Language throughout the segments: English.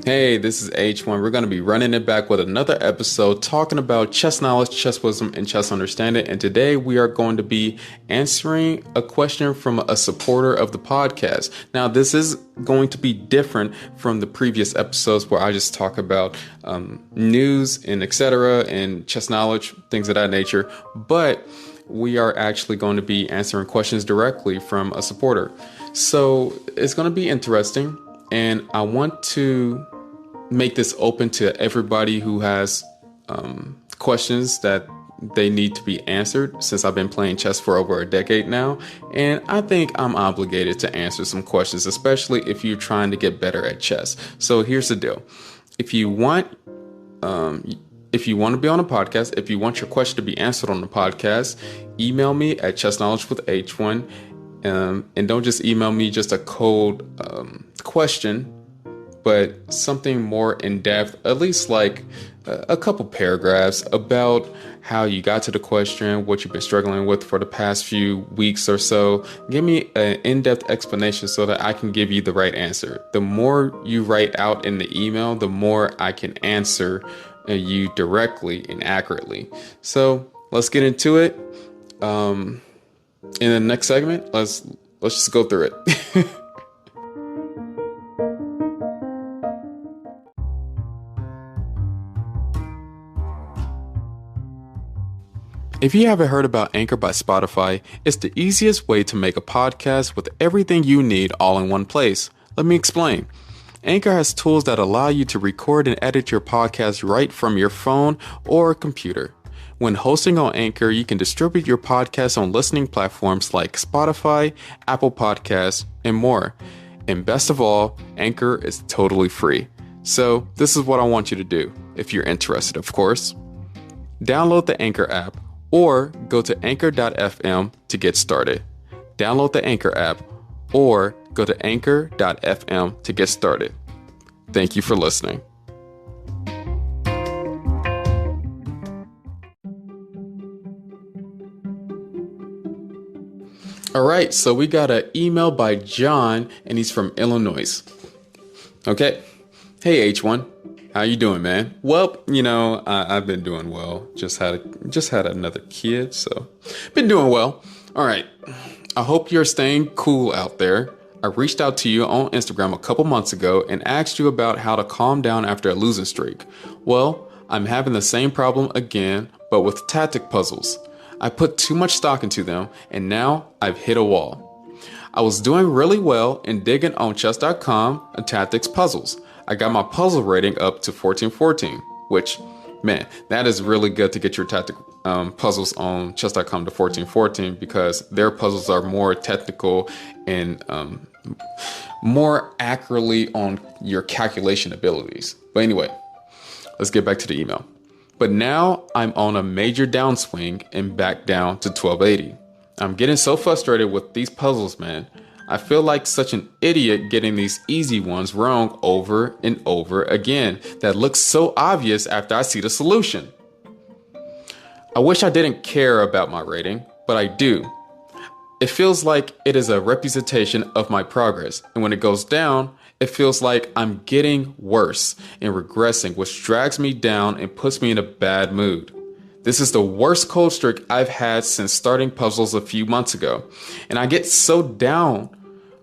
Hey, this is H1. We're going to be running it back with another episode talking about chess knowledge, chess wisdom, and chess understanding. And today we are going to be answering a question from a supporter of the podcast. Now, this is going to be different from the previous episodes where I just talk about news and etc. and chess knowledge, things of that nature. But we are actually going to be answering questions directly from a supporter. So it's going to be interesting. And I want to make this open to everybody who has questions that they need to be answered, since I've been playing chess for over a decade now. And I think I'm obligated to answer some questions, especially if you're trying to get better at chess. So here's the deal. If you want to be on a podcast, if you want your question to be answered on the podcast, email me at chessknowledgewith and don't just email me just a cold question, but something more in depth, at least like a couple paragraphs about how you got to the question, what you've been struggling with for the past few weeks or so. Give me an in-depth explanation so that I can give you the right answer. The more you write out in the email, the more I can answer you directly and accurately. So let's get into it. In the next segment, let's just go through it. If you haven't heard about Anchor by Spotify, it's the easiest way to make a podcast with everything you need all in one place. Let me explain. Anchor has tools that allow you to record and edit your podcast right from your phone or computer. When hosting on Anchor, you can distribute your podcast on listening platforms like Spotify, Apple Podcasts, and more. And best of all, Anchor is totally free. So this is what I want you to do, if you're interested, of course. Download the Anchor app or go to Anchor.fm to get started. Download the Anchor app or go to Anchor.fm to get started. Thank you for listening. All right, so we got an email by John, and he's from Illinois. Okay. Hey, H1. How you doing, man? Well, I've been doing well. Just had another kid, so been doing well. All right. I hope you're staying cool out there. I reached out to you on Instagram a couple months ago and asked you about how to calm down after a losing streak. Well, I'm having the same problem again, but with tactic puzzles. I put too much stock into them, and now I've hit a wall. I was doing really well in digging on chess.com and tactics puzzles. I got my puzzle rating up to 1414, which, man, that is really good to get your tactic puzzles on chess.com to 1414, because their puzzles are more technical and more accurately on your calculation abilities. But anyway, let's get back to the email. But now I'm on a major downswing and back down to 1280. I'm getting so frustrated with these puzzles, man. I feel like such an idiot getting these easy ones wrong over and over again that looks so obvious after I see the solution. I wish I didn't care about my rating, but I do. It feels like it is a representation of my progress, and when it goes down, it feels like I'm getting worse and regressing, which drags me down and puts me in a bad mood. This is the worst cold streak I've had since starting puzzles a few months ago, and I get so down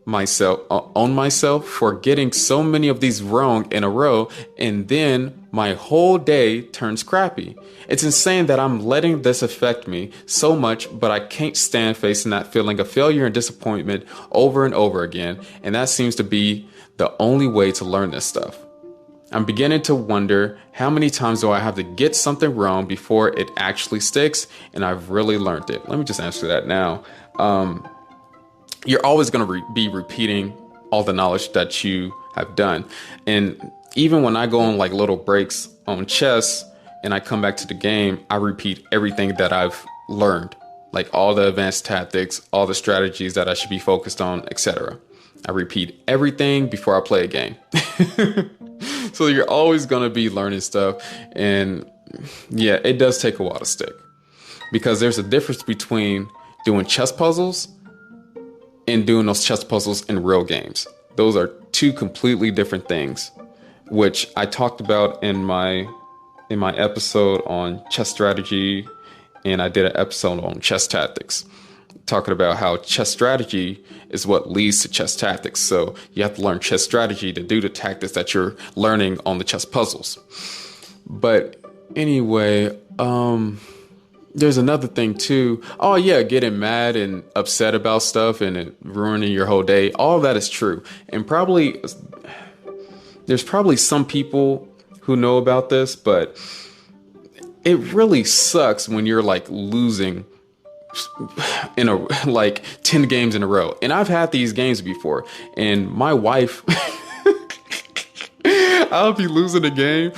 on myself for getting so many of these wrong in a row, and then my whole day turns crappy. It's insane that I'm letting this affect me so much, but I can't stand facing that feeling of failure and disappointment over and over again, and that seems to be the only way to learn this stuff. I'm beginning to wonder, how many times do I have to get something wrong before it actually sticks? And I've really learned it. Let me just answer that now. You're always going to be repeating all the knowledge that you have done. And even when I go on like little breaks on chess and I come back to the game, I repeat everything that I've learned, like all the advanced tactics, all the strategies that I should be focused on, etc. I repeat everything before I play a game. So you're always going to be learning stuff. And yeah, it does take a while to stick, because there's a difference between doing chess puzzles and doing those chess puzzles in real games. Those are two completely different things. which I talked about in my episode on chess strategy, and I did an episode on chess tactics, talking about how chess strategy is what leads to chess tactics. So you have to learn chess strategy to do the tactics that you're learning on the chess puzzles. But anyway, there's another thing too. Oh yeah, getting mad and upset about stuff and it ruining your whole day. All of that is true. And there's probably some people who know about this, but it really sucks when you're like losing in a like 10 games in a row. And I've had these games before, and my wife I'll be losing a game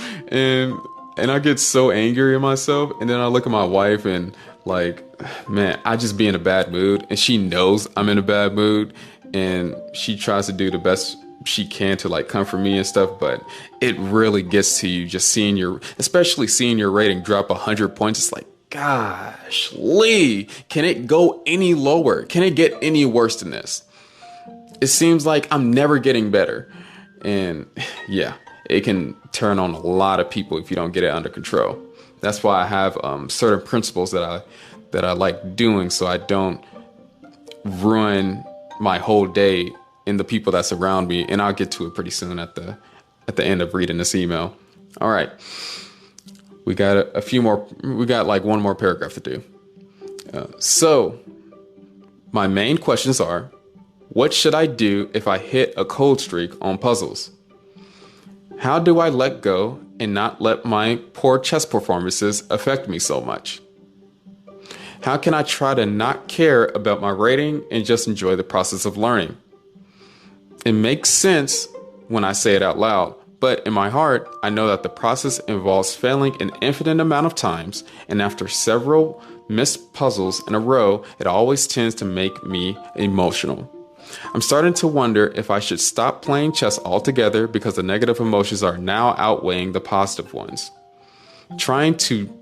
and I get so angry at myself, and then I look at my wife and like, man, I just be in a bad mood, and she knows I'm in a bad mood, and she tries to do the best she can to like comfort me and stuff, but it really gets to you just especially seeing your rating drop 100 points. It's like, gosh, Lee, can it go any lower? Can it get any worse than this? It seems like I'm never getting better. And yeah, it can turn on a lot of people if you don't get it under control. That's why I have certain principles that I like doing, so I don't ruin my whole day in the people that surround me. And I'll get to it pretty soon at the end of reading this email. All right. We got a few more. We got like one more paragraph to do. So my main questions are, what should I do if I hit a cold streak on puzzles? How do I let go and not let my poor chess performances affect me so much? How can I try to not care about my rating and just enjoy the process of learning? It makes sense when I say it out loud, but in my heart, I know that the process involves failing an infinite amount of times, and after several missed puzzles in a row, it always tends to make me emotional. I'm starting to wonder if I should stop playing chess altogether because the negative emotions are now outweighing the positive ones. Trying to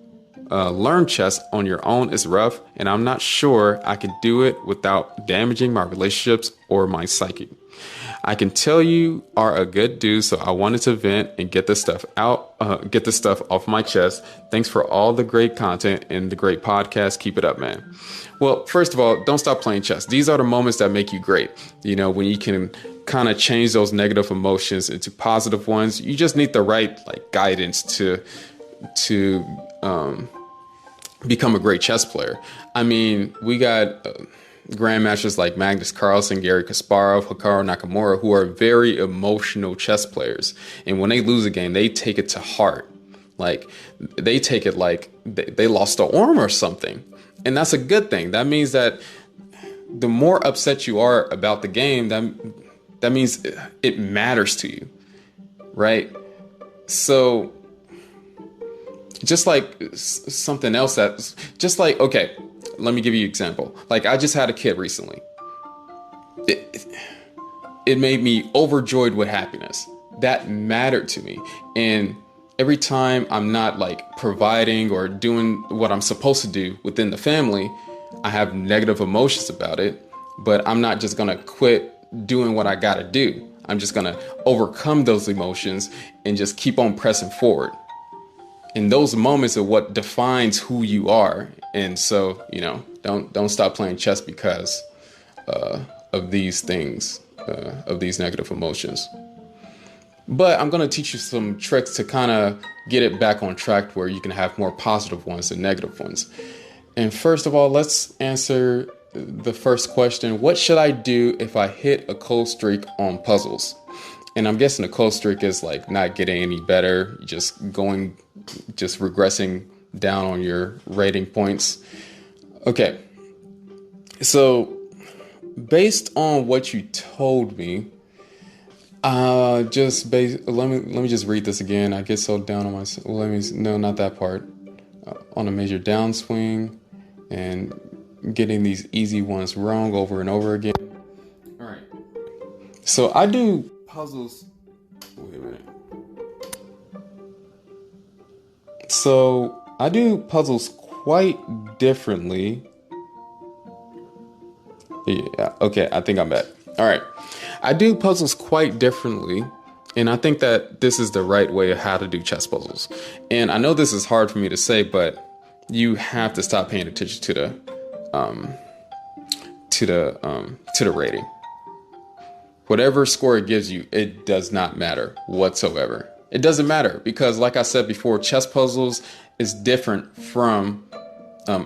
learn chess on your own is rough, and I'm not sure I can do it without damaging my relationships or my psyche. I can tell you are a good dude, so I wanted to vent and get this stuff off my chest. Thanks for all the great content and the great podcast. Keep it up, man. Well, first of all, don't stop playing chess. These are the moments that make you great. You know, when you can kind of change those negative emotions into positive ones. You just need the right like guidance to become a great chess player. I mean, we got grandmasters like Magnus Carlsen, Garry Kasparov, Hikaru Nakamura, who are very emotional chess players. And when they lose a game, they take it to heart. Like they take it like they lost an arm or something. And that's a good thing. That means that the more upset you are about the game, that means it matters to you, right? So just like something else that's just like, okay, let me give you an example. Like I just had a kid recently. It made me overjoyed with happiness. That mattered to me. And every time I'm not like providing or doing what I'm supposed to do within the family, I have negative emotions about it, but I'm not just going to quit doing what I got to do. I'm just going to overcome those emotions and just keep on pressing forward. And those moments are what defines who you are. And so, you know, don't stop playing chess because of these things, of these negative emotions. But I'm going to teach you some tricks to kind of get it back on track where you can have more positive ones than negative ones. And first of all, let's answer the first question. What should I do if I hit a cold streak on puzzles? And I'm guessing a cold streak is like not getting any better, just regressing down on your rating points. Okay. So based on what you told me, let me just read this again. I get so down on myself. No, not that part. On a major downswing and getting these easy ones wrong over and over again. All right. So I do puzzles. Wait a minute. So I do puzzles quite differently. Yeah. Okay. I think I'm back. All right. I do puzzles quite differently And I think that this is the right way of how to do chess puzzles. And I know this is hard for me to say, but you have to stop paying attention to the rating. Whatever score it gives you, it does not matter whatsoever. It doesn't matter because, like I said before, chess puzzles is different from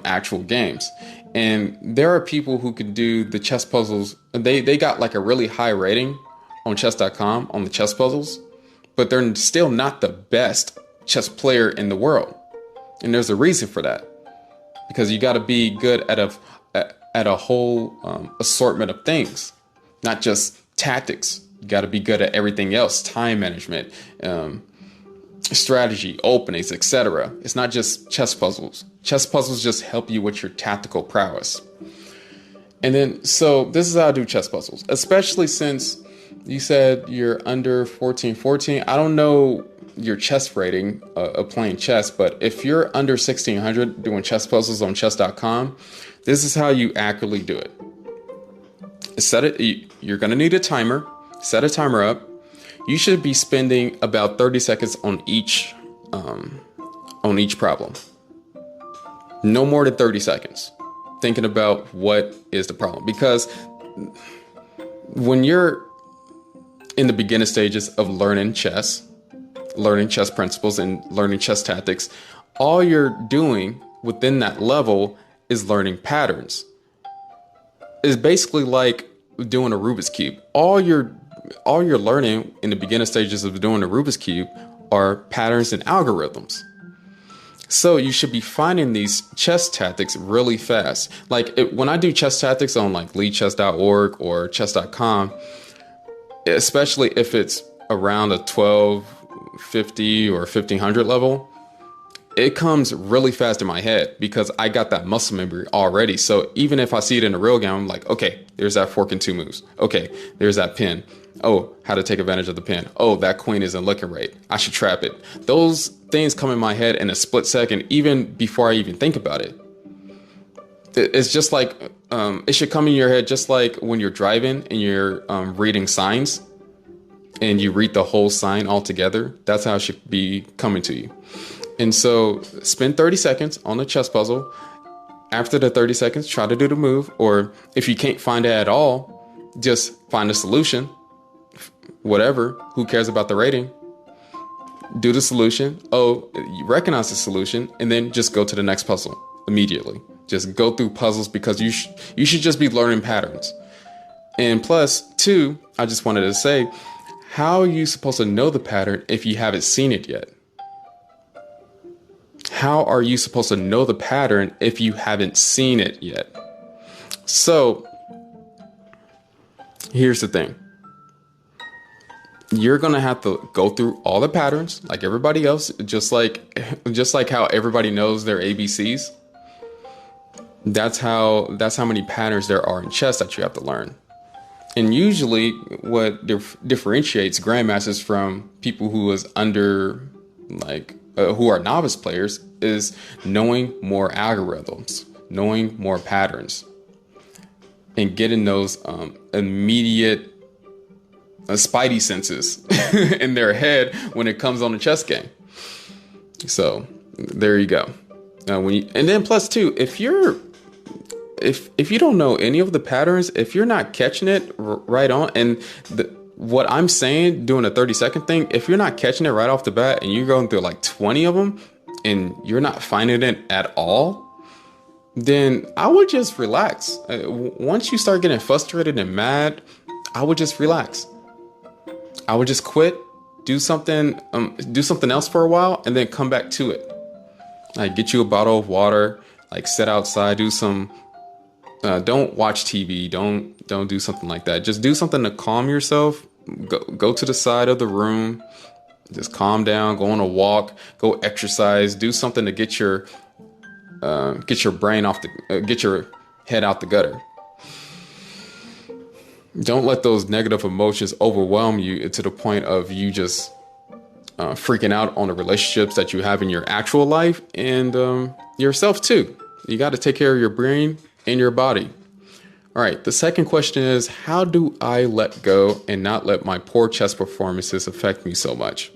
actual games. And there are people who can do the chess puzzles. They got like a really high rating on chess.com on the chess puzzles, but they're still not the best chess player in the world. And there's a reason for that, because you got to be good at a whole assortment of things, not just tactics. You got to be good at everything else: time management, strategy, openings, etc. It's not just chess puzzles. Chess puzzles just help you with your tactical prowess. And then, so this is how I do chess puzzles, especially since you said you're under 14. I don't know your chess rating of playing chess, but if you're under 1600 doing chess puzzles on chess.com, this is how you accurately do it. You're going to need a timer. Set a timer up. You should be spending about 30 seconds on each problem. No more than 30 seconds thinking about what is the problem. Because when you're in the beginning stages of learning chess principles and learning chess tactics, all you're doing within that level is learning patterns. It's basically like doing a Rubik's Cube. All you're learning in the beginning stages of doing a Rubik's Cube are patterns and algorithms. So you should be finding these chess tactics really fast. Like when I do chess tactics on like leadchess.org or chess.com, especially if it's around a 1250 or 1500 level, it comes really fast in my head because I got that muscle memory already. So even if I see it in a real game, I'm like, okay, there's that fork and two moves. Okay, there's that pin. Oh, how to take advantage of the pin. Oh, that queen isn't looking right. I should trap it. Those things come in my head in a split second, even before I even think about it. It's just like, it should come in your head just like when you're driving and you're reading signs and you read the whole sign all together. That's how it should be coming to you. And so spend 30 seconds on the chess puzzle. After the 30 seconds, try to do the move. Or if you can't find it at all, just find a solution. Whatever. Who cares about the rating? Do the solution. Oh, you recognize the solution. And then just go to the next puzzle immediately. Just go through puzzles because you should just be learning patterns. And plus, two, I just wanted to say, how are you supposed to know the pattern if you haven't seen it yet? How are you supposed to know the pattern if you haven't seen it yet? So here's the thing. You're going to have to go through all the patterns like everybody else, just like how everybody knows their ABCs. That's how many patterns there are in chess that you have to learn. And usually what differentiates grandmasters from people who is under who are novice players is knowing more algorithms, knowing more patterns, and getting those immediate spidey senses in their head when it comes on a chess game. So there you go. And then plus two, if you don't know any of the patterns, if you're not catching it right on, and what I'm saying, doing a 30-second thing, if you're not catching it right off the bat and you're going through like 20 of them and you're not finding it at all, then I would just relax. Once you start getting frustrated and mad, I would just relax. I would just quit, do something else for a while, and then come back to it. Like get you a bottle of water, like sit outside, do some. Don't watch TV. Don't do something like that. Just do something to calm yourself. Go to the side of the room. Just calm down. Go on a walk. Go exercise. Do something to get your brain get your head out the gutter. Don't let those negative emotions overwhelm you to the point of you just freaking out on the relationships that you have in your actual life and yourself too. You got to take care of your brain and your body. All right. The second question is, how do I let go and not let my poor chess performances affect me so much?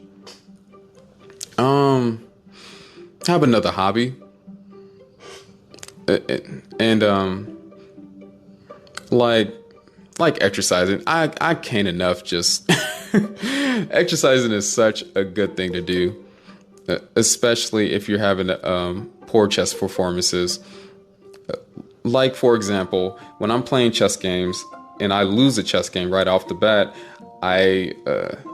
Have another hobby. And like exercising. I can't enough just exercising is such a good thing to do, especially if you're having poor chess performances. Like, for example, when I'm playing chess games and I lose a chess game right off the bat, I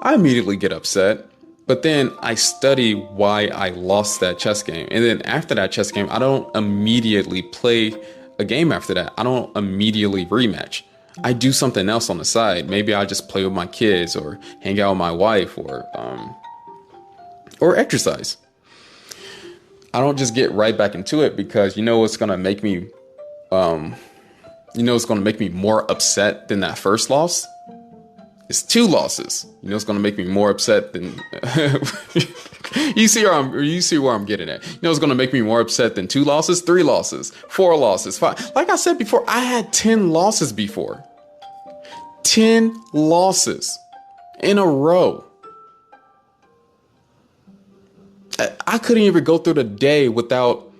immediately get upset. But then I study why I lost that chess game. And then after that chess game, I don't immediately play a game after that. I don't immediately rematch. I do something else on the side. Maybe I just play with my kids or hang out with my wife or exercise. I don't just get right back into it because it's going to make me it's going to make me more upset than that first loss. It's two losses. It's going to make me more upset than you see where I'm getting at. It's going to make me more upset than two losses, three losses, four losses, five. Like I said before, I had 10 losses before. 10 losses in a row. I couldn't even go through the day without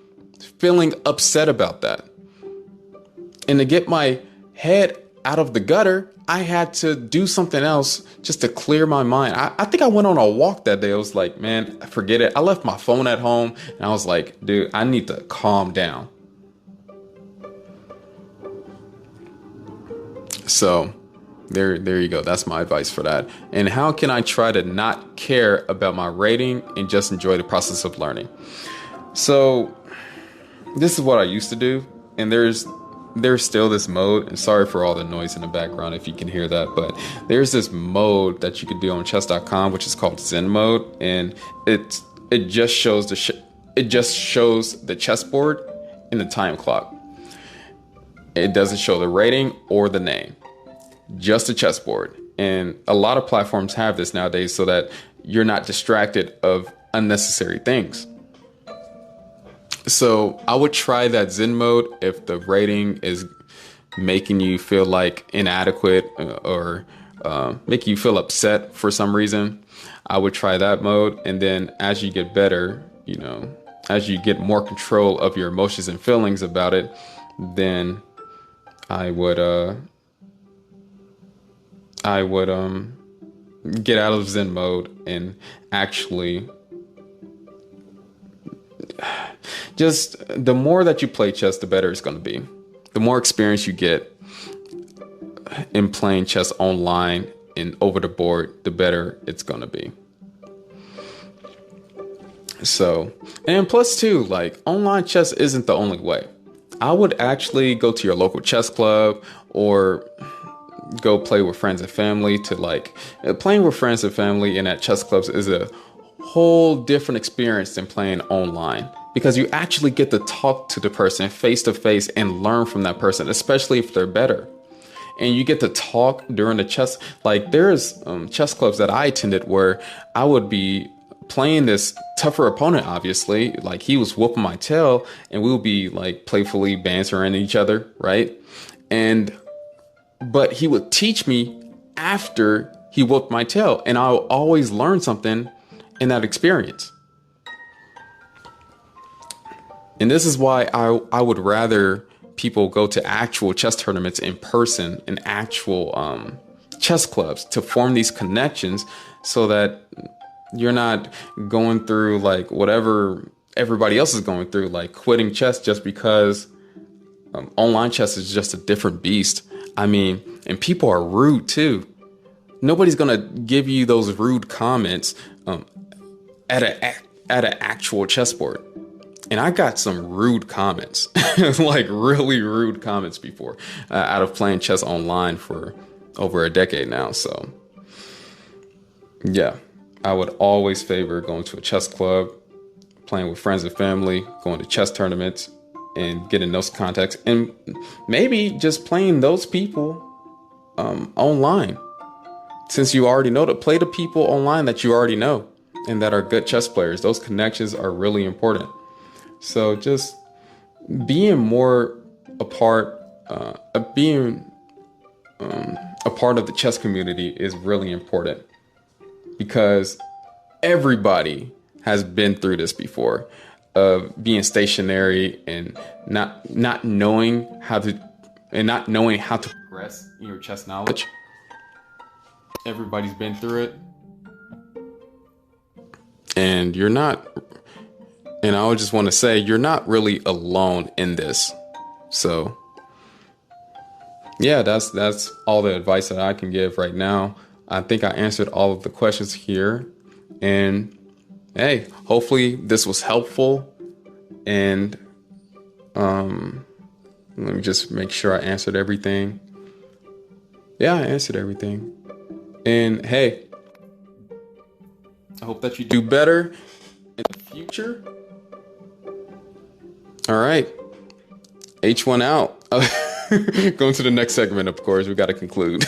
feeling upset about that. And to get my head out of the gutter, I had to do something else just to clear my mind. I think I went on a walk that day. I was like, man, forget it. I left my phone at home and I was like, dude, I need to calm down. So there you go. That's my advice for that. And how can I try to not care about my rating and just enjoy the process of learning? So this is what I used to do. And there's still this mode, and sorry for all the noise in the background if you can hear that, but there's this mode that you can do on chess.com, which is called Zen mode, and it just shows the chessboard and the time clock. It doesn't show the rating or the name, just the chessboard. And a lot of platforms have this nowadays so that you're not distracted of unnecessary things. So I would try that Zen mode if the rating is making you feel like inadequate or making you feel upset for some reason. I would try that mode. And then as you get better, as you get more control of your emotions and feelings about it, then I would get out of Zen mode and actually just the more that you play chess, the better it's going to be. The more experience you get in playing chess online and over the board, the better it's going to be. So, and plus too, like online chess isn't the only way. I would actually go to your local chess club or go play with friends and family playing with friends and family and at chess clubs is a whole different experience than playing online, because you actually get to talk to the person face to face and learn from that person, especially if they're better. And you get to talk during the chess. Like there's chess clubs that I attended where I would be playing this tougher opponent, obviously, like he was whooping my tail and we would be like playfully bantering each other, right? But he would teach me after he whooped my tail, and I'll always learn something in that experience. And this is why I would rather people go to actual chess tournaments in person and actual chess clubs to form these connections, so that you're not going through like whatever everybody else is going through, like quitting chess just because online chess is just a different beast. I mean, and people are rude too. Nobody's going to give you those rude comments at an actual chessboard. And I got some rude comments, like really rude comments before, out of playing chess online for over a decade now. So yeah, I would always favor going to a chess club, playing with friends and family, going to chess tournaments and getting those contacts, and maybe just playing those people online. Since you already know to play the people online that you already know and that are good chess players. Those connections are really important. So just being more a part being a part of the chess community is really important because everybody has been through this before, of being stationary and not knowing how to progress in your chess knowledge. Everybody's been through it, and you're not. And I would just want to say you're not really alone in this. So, yeah, that's all the advice that I can give right now. I think I answered all of the questions here, and hey, hopefully this was helpful. And let me just make sure I answered everything. Yeah, I answered everything. And hey, I hope that you do better in the future. All right. H1 out. Going to the next segment, of course. We got to conclude.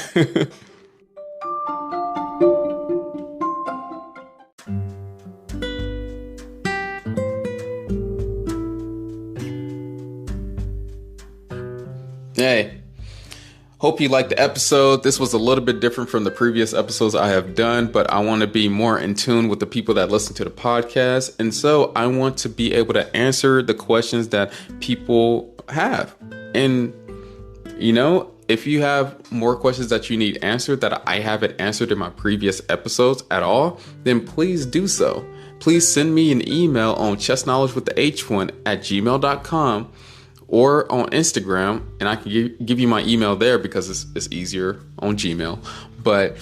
Hey, hope you liked the episode. This was a little bit different from the previous episodes I have done, but I want to be more in tune with the people that listen to the podcast. And so I want to be able to answer the questions that people have. And, if you have more questions that you need answered that I haven't answered in my previous episodes at all, then please do so. Please send me an email on chessknowledgewithth1@gmail.com. or on Instagram, and I can give you my email there because it's easier on Gmail. But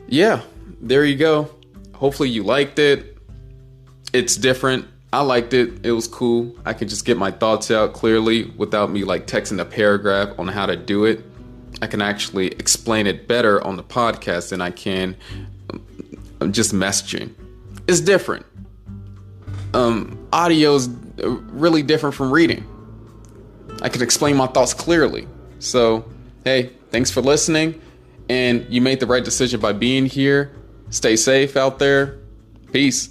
yeah, there you go. Hopefully you liked it. It's different. I liked it. It was cool. I can just get my thoughts out clearly without me like texting a paragraph on how to do it. I can actually explain it better on the podcast than I can just messaging. It's different. Audio is really different from reading. I can explain my thoughts clearly. So, hey, thanks for listening. And you made the right decision by being here. Stay safe out there. Peace.